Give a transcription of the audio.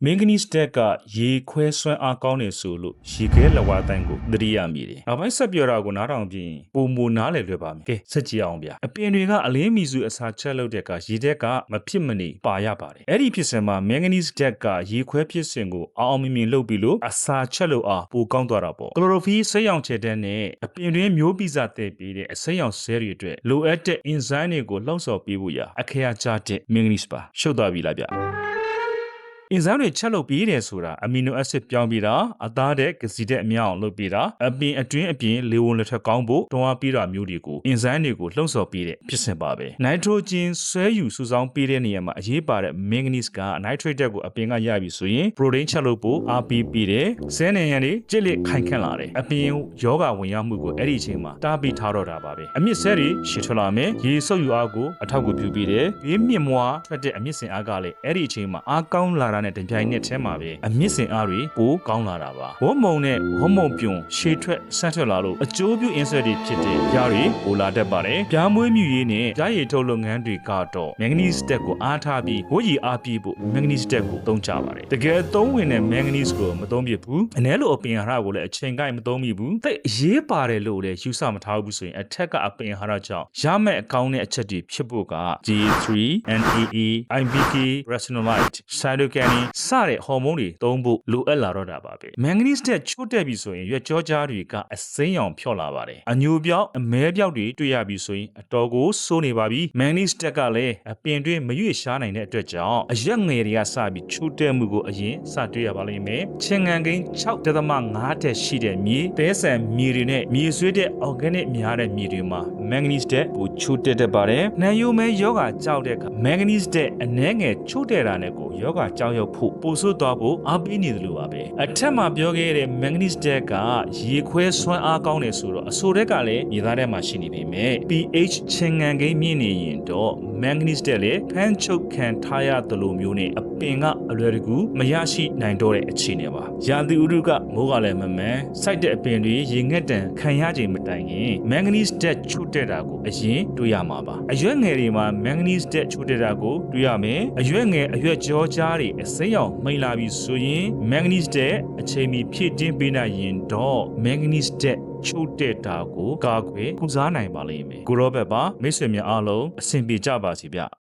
မင်္ဂနီစတက်ကရေခွဲစွမ်းအားကောင်းနေဆိုလို့ရေခဲလက်ဝါးတိုင်းကိုသတိရမိတယ်။နောက်ပိုင်းဆက်ပြောတာကိုနားထောင်ပြီးပုံမနားလည်လွယ်ပါမယ်။ကဲဆက်ကြည့်အောင်ဗျာ။အပင်တွေကအလင်းမီစုအစာချက်လုပ်တဲ့ကရေတက်ကမဖြစ်မနေပါရပါတယ်။အဲ့ဒီဖြစ်စဉ်မှာမင်္ဂနီစတက်ကရေခွဲဖြစ်စဉ်ကိုအောင်မြင်လုပ်ပြီးလို့အစာချက်လို့အားပိုကောင်းသွားတာပေါ့။ကလိုရိုဖီလ်စိတ်ရောင်ချယ်တဲ့နဲ့အပင်တွင်းမျိုးပိစာတဲ့ပြီးတဲ့အစိမ်းရောင်ဆဲတွေအတွက်လိုအပ်တဲ့အင်ဇိုင်းတွေကိုလှုံ့ဆော်ပေးဖို့ရာအခရာကျတဲ့မင်္ဂနီစပါရှုပ်သွားပြီလားဗျာ။အင်ဇိုင်းတွေချက်လုပ်ပြီးတယ်ဆိုတာအမီနိုအက်ဆစ်ပြောင်းပြီးတာအသားတဲ့ကစီတဲ့အမြောက်လုပ်ပြီးတာအပင်အတွင်းအပြင်လေဝင်လက်ထက်ကောင်းဖို့တွန်းအားပေးတာမျိုးတွေကိုအင်ဇိုင်းတွေကိုလှုံ့ဆော်ပေးတဲ့ဖြစ်စဉ်ပါပဲနိုက်ထရိုဂျင်ဆွဲယူစုဆောင်းပေးတဲ့နေရာမှာအရေးပါတဲ့မင်္ဂနီစ်ကနိုက်ထရိတ်ဓာတ်ကိုအပင်ကရပြီဆိုရင်ပရိုတိန်းချက်လုပ်ဖို့အားပေးပြီးတယ်ဆဲနေရန်တွေကြစ်လက်ခိုင်ခန့်လာတယ်အပင်ယောဂဝင်ရောက်မှုကိုအဲ့ဒီအချိန်မှာတားပြီးထားတော့တာပါပဲအမြင့်ဆဲတွေရှည်ထွက်လာမယ်ရေဆုပ်ယူအားကိုအထောက်အကူပြုပြီးတယ်ဘေးမြင့်မွားထွက်တဲ့အမြင့်စင်အားကလည်းအဲ့ဒီအချိန်မှာအားကောင်းလာတာနဲ့တပြိုင်နက်တည်းမှာပဲအမြင့်စင်အားတွေပိုကောင်းလာတာပါဟော်မုန်နဲ့ဟော်မုန်ပြုံရှည်ထွက်ဆန့်ထွက်လာလို့အကျိုးပြုအင်ဆက်တွေဖြစ်တဲ့ပြားတွေပိုလာတတ်ပါတယ်ပြားမွေးမြူရေးနဲ့ပြားရည်ထုတ်လုပ်ငန်းတွေကတော့မင်္ဂနီစတက်ကိုအားထားပြီးဝိုးရည်အားပြဖို့မင်္ဂနီစတက်ကိုသုံးကြပါတယ်တကယ်သုံးဝင်တဲ့မင်္ဂနီစ်ကိုမသုံးပြဘူးအ ਨੇ လိုအပင်ဟာရကိုလည်းအချိန်ကိုက်မသုံးမိဘူးသိအရေးပါတယ်လို့လည်းယူဆမထားဘူးဆိုရင်အထက်ကအပင်ဟာရကြောင့်ရမယ့်အကောင်းတဲ့အချက်တွေဖြစ်ဖို့က G3 NAE IBK retinoid cytokinin စတဲ့ဟော်မုန်းတွေသုံးဖို့လိုအပ်လာတော့တာပါပဲမန်ဂနီစ်တက်ချို့တက်ပြီဆိုရင်ရွက်ကြောကြားတွေကအစိမ်းရောင်ဖြော့လာပါတယ်အညိုပြောက်အမဲပြောက်တွေတွေ့ရပြီဆိုရင်အတော်ကိုစိုးနေပါပြီမန်ဂနီစ်တက်ကလည်းအပင်တွင်းမရွေ့ရှားနိုင်တဲ့အတွက်ကြောင့်အရက်ငယ်တွေကစပြီးချို့တက်မှုကိုအရင်စတွေ့ရပါလိမ့်မယ်ချင်းငံကိန်း 6.5 တက်ရှိတဲ့မြေတဲဆန်မြေတွေနဲ့မြေဆွေးတဲ့ organic များတဲ့မြေတွေမှာမန်ဂနီစ်တက်ကိုချို့တက်တတ်ပါတယ်နှံယိုမဲယောဂကြောက်တဲ့အခါမန်ဂနီစ်တက်အနှဲငယ်ချို့တက်တာနဲ့ကိုယောဂကြောက်ရောက်ဖို့ပိုဆိုးသွားဖို့အားပေးနေတယ်လို့ပါပဲအထက်မှာပြောခဲ့တဲ့ manganese တက်ကရေခွဲစွမ်းအားကောင်းတယ်ဆိုတော့အဆိုတက်ကလည်းမြေသားထဲမှာရှိနေပေမဲ့ pH ချင်းငံကိန်းမြင့်နေရင်တော့ manganese တက်လည်းဖမ်းချုပ်ခံထားရတယ်လို့မျိုးနဲ့အပင်ကအလွယ်တကူမရရှိနိုင်တော့တဲ့အခြေအနေပါရာသီဥတုကမိုးကလည်းမမှန်စိုက်တဲ့အပင်တွေရေငက်တန်ခံရချိန်မတိုင်ခင် manganese တက်ချို့တက်တာကိုအရင်တွေ့ရမှာပါအရွက်ငယ်တွေမှာ manganese တက်ချို့တက်တာကိုတွေ့ရမယ်အရွက်ငယ်အရွက်ကြောကြားတွေအစိမ်းရောင်မိန်လာပြီးဆိုရင် manganese တက်အချိန်မီဖြည့်တင်းပေးနိုင်ရင်တော့ manganese တက်ချို့တက်တာကိုကာကွယ်ကုစားနိုင်ပါလိမ့်မယ်ကိုရောဘက်ပါမိတ်ဆွေများအားလုံးအဆင်ပြေကြပါစေဗျ